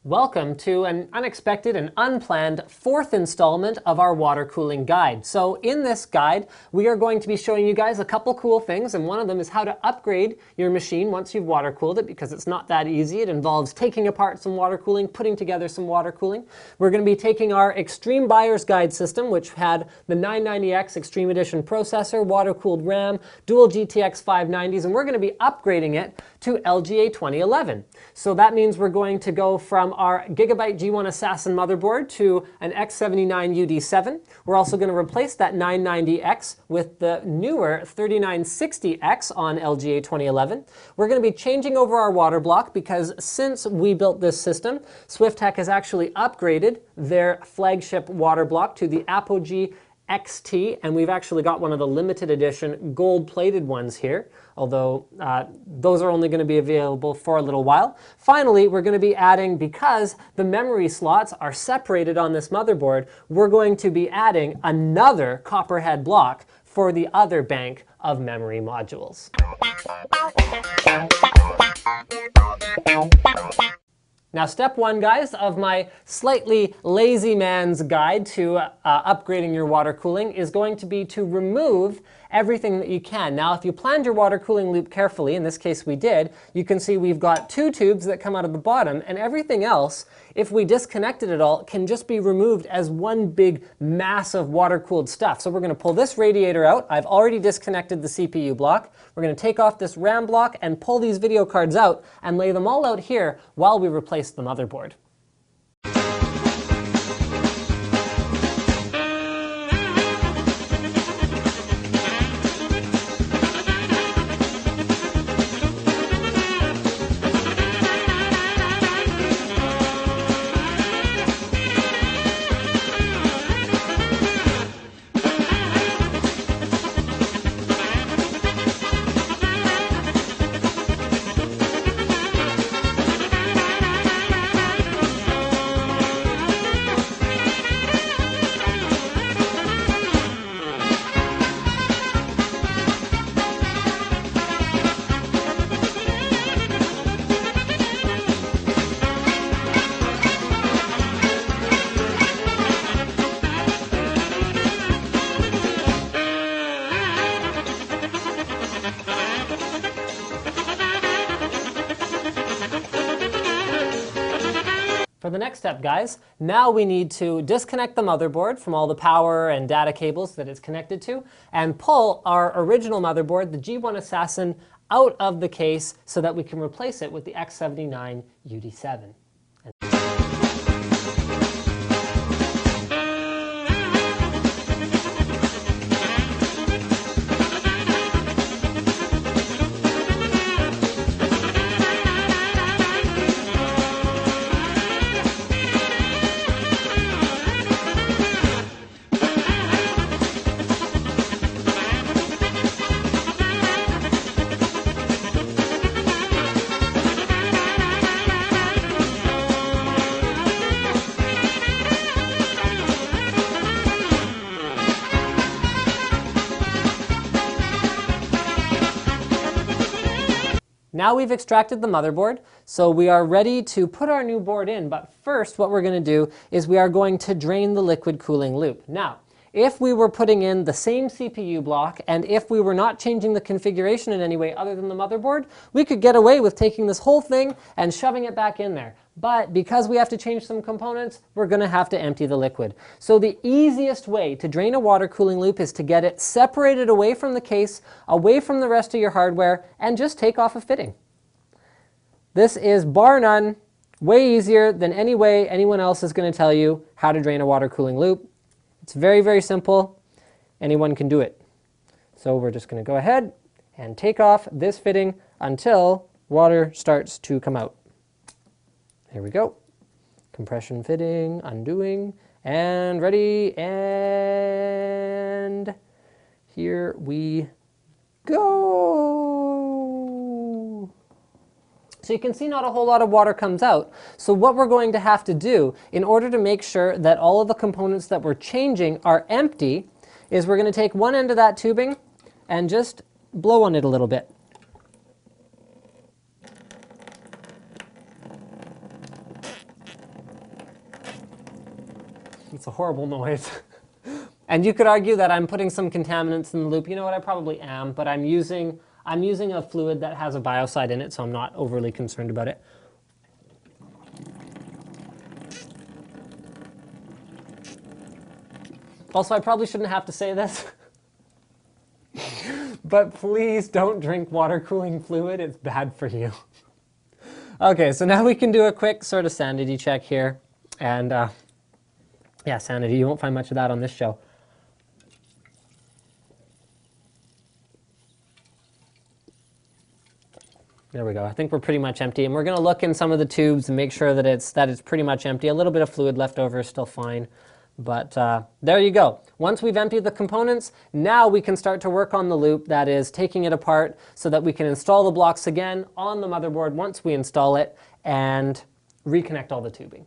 Welcome to an unexpected and unplanned fourth installment of our water cooling guide. So in this guide, we are going to be showing you guys a couple cool things, and one of them is how to upgrade your machine once you've water cooled it, because it's not that easy. It involves taking apart some water cooling, putting together some water cooling. We're going to be taking our Extreme Buyer's Guide system, which had the 990X Extreme Edition processor, water-cooled RAM, dual GTX 590s, and we're going to be upgrading it to LGA 2011. So that means we're going to go from our Gigabyte G1 Assassin motherboard to an X79 UD7. We're also going to replace that 990X with the newer 3960X on LGA 2011. We're going to be changing over our water block because since we built this system, Swiftech has actually upgraded their flagship water block to the Apogee XT, and we've actually got one of the limited edition gold-plated ones here, although those are only going to be available for a little while. Finally, we're going to be adding, because the memory slots are separated on this motherboard, we're going to be adding another copperhead block for the other bank of memory modules. Now, step one, guys, of my slightly lazy man's guide to upgrading your water cooling is going to be to remove everything that you can. Now, if you planned your water cooling loop carefully, in this case we did, you can see we've got two tubes that come out of the bottom, and everything else, if we disconnected it all, can just be removed as one big mass of water-cooled stuff. So we're going to pull this radiator out. I've already disconnected the CPU block. We're going to take off this RAM block and pull these video cards out and lay them all out here while we replace the motherboard. For the next step, guys, now we need to disconnect the motherboard from all the power and data cables that it's connected to and pull our original motherboard, the G1 Assassin, out of the case so that we can replace it with the X79 UD7. Now we've extracted the motherboard, so we are ready to put our new board in, but first what we're going to do is we are going to drain the liquid cooling loop. Now, if we were putting in the same CPU block, and if we were not changing the configuration in any way other than the motherboard, we could get away with taking this whole thing and shoving it back in there. But because we have to change some components, we're going to have to empty the liquid. So the easiest way to drain a water cooling loop is to get it separated away from the case, away from the rest of your hardware, and just take off a fitting. This is, bar none, way easier than any way anyone else is going to tell you how to drain a water cooling loop. It's very, very simple. Anyone can do it. So we're just going to go ahead and take off this fitting until water starts to come out. Here we go. Compression fitting, undoing, and ready, and here we go. So you can see not a whole lot of water comes out. So what we're going to have to do in order to make sure that all of the components that we're changing are empty is we're going to take one end of that tubing and just blow on it a little bit. It's a horrible noise. And you could argue that I'm putting some contaminants in the loop. You know what, I probably am, but I'm using a fluid that has a biocide in it, so I'm not overly concerned about it. Also, I probably shouldn't have to say this, but please don't drink water cooling fluid. It's bad for you. Okay, so now we can do a quick sort of sanity check here. And yeah, sanity, you won't find much of that on this show. There we go. I think we're pretty much empty. And we're going to look in some of the tubes and make sure that it's pretty much empty. A little bit of fluid left over is still fine. But there you go. Once we've emptied the components, now we can start to work on the loop, that is taking it apart so that we can install the blocks again on the motherboard once we install it and reconnect all the tubing.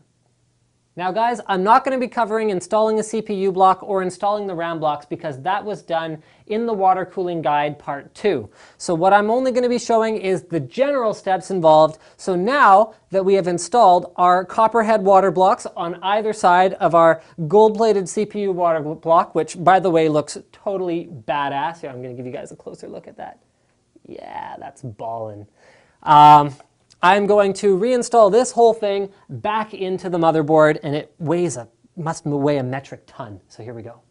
Now guys, I'm not going to be covering installing a CPU block or installing the RAM blocks because that was done in the water cooling guide part 2. So what I'm only going to be showing is the general steps involved. So now that we have installed our copperhead water blocks on either side of our gold-plated CPU water block, which by the way looks totally badass. Here, I'm going to give you guys a closer look at that. Yeah, that's ballin'. I'm going to reinstall this whole thing back into the motherboard, and it must weigh a metric ton. So here we go.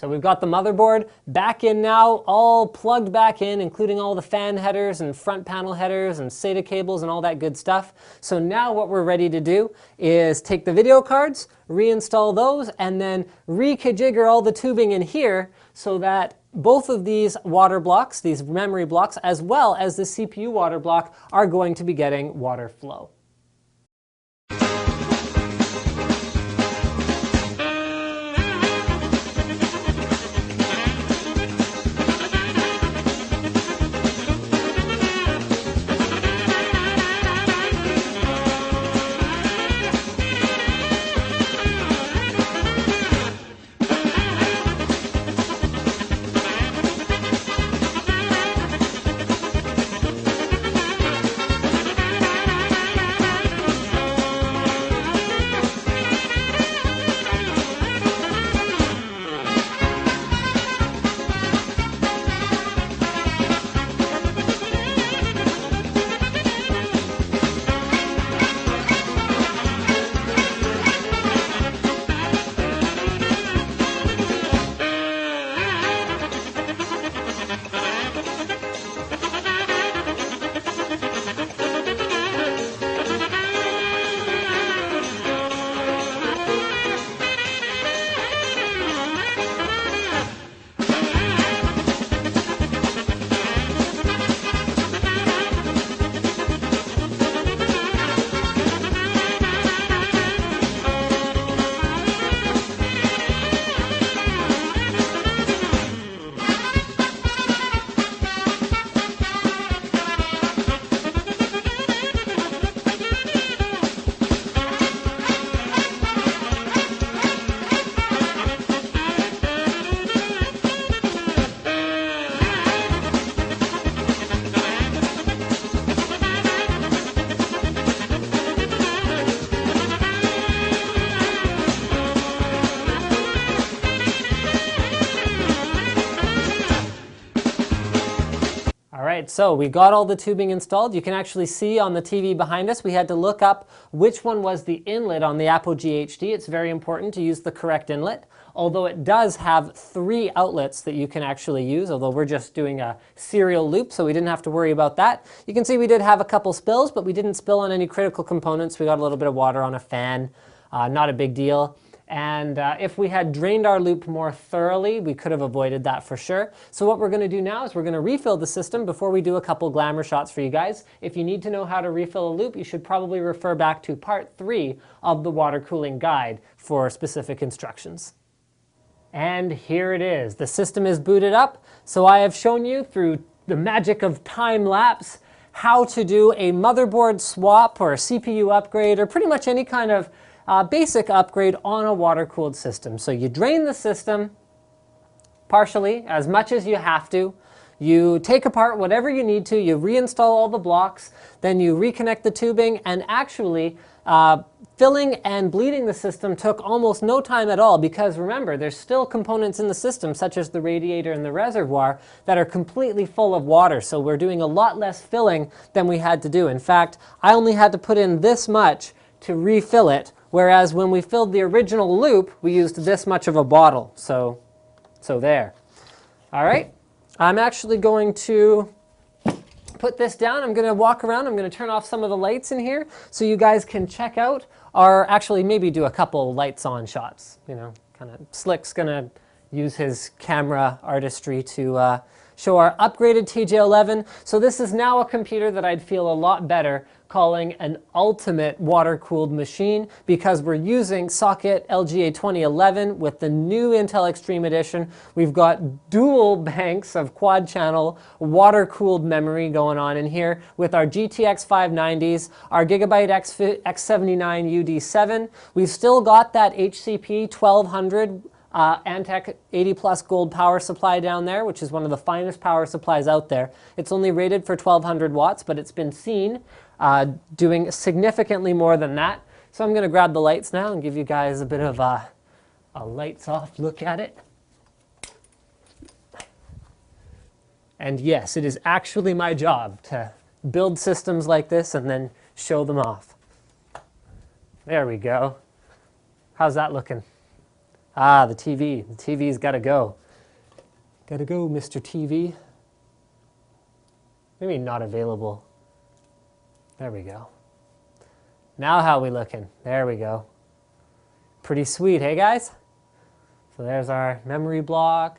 We've got the motherboard back in now, all plugged back in, including all the fan headers and front panel headers and SATA cables and all that good stuff. So now what we're ready to do is take the video cards, reinstall those, and then rekajigger all the tubing in here so that both of these water blocks, these memory blocks, as well as the CPU water block, are going to be getting water flow. right, so we got all the tubing installed. You can actually see on the TV behind us, we had to look up which one was the inlet on the Apogee HD. It's very important to use the correct inlet, although it does have 3 outlets that you can actually use, although we're just doing a serial loop, so we didn't have to worry about that. You can see we did have a couple spills, but we didn't spill on any critical components. We got a little bit of water on a fan, not a big deal. And if we had drained our loop more thoroughly, we could have avoided that for sure. So what we're going to do now is we're going to refill the system before we do a couple glamour shots for you guys. If you need to know how to refill a loop, you should probably refer back to part 3 of the water cooling guide for specific instructions. And here it is. The system is booted up. So I have shown you through the magic of time lapse how to do a motherboard swap or a CPU upgrade or pretty much any kind of basic upgrade on a water-cooled system. So you drain the system partially, as much as you have to. You take apart whatever you need to, you reinstall all the blocks, then you reconnect the tubing, and actually filling and bleeding the system took almost no time at all because remember, there's still components in the system such as the radiator and the reservoir that are completely full of water. So we're doing a lot less filling than we had to do. In fact, I only had to put in this much to refill it, whereas when we filled the original loop, we used this much of a bottle. So there. All right, I'm actually going to put this down. I'm going to walk around. I'm going to turn off some of the lights in here so you guys can check out, or actually maybe do a couple lights on shots. You know, kind of Slick's going to use his camera artistry to show our upgraded TJ11. So this is now a computer that I'd feel a lot better calling an ultimate water-cooled machine because we're using socket LGA 2011 with the new Intel Extreme Edition. We've got dual banks of quad-channel water-cooled memory going on in here with our GTX 590s, our Gigabyte X79 UD7. We've still got that HCP 1200 Antec 80 plus gold power supply down there, which is one of the finest power supplies out there. It's only rated for 1200 watts, but it's been seen doing significantly more than that. So I'm going to grab the lights now and give you guys a bit of a lights off look at it. And yes, it is actually my job to build systems like this and then show them off. There we go. How's that looking? Ah, the TV. The TV's got to go. Got to go, Mr. TV. Maybe not available. There we go. Now how we looking? There we go. Pretty sweet, hey guys? So there's our memory block.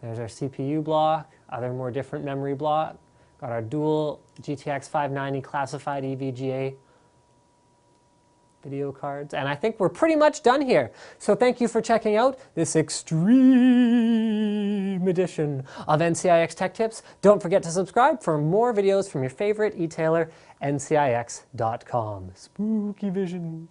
There's our CPU block. Other more different memory block. Got our dual GTX 590 classified EVGA video cards, and I think we're pretty much done here. So thank you for checking out this extreme edition of NCIX Tech Tips. Don't forget to subscribe for more videos from your favorite e-tailer, NCIX.com. Spooky vision.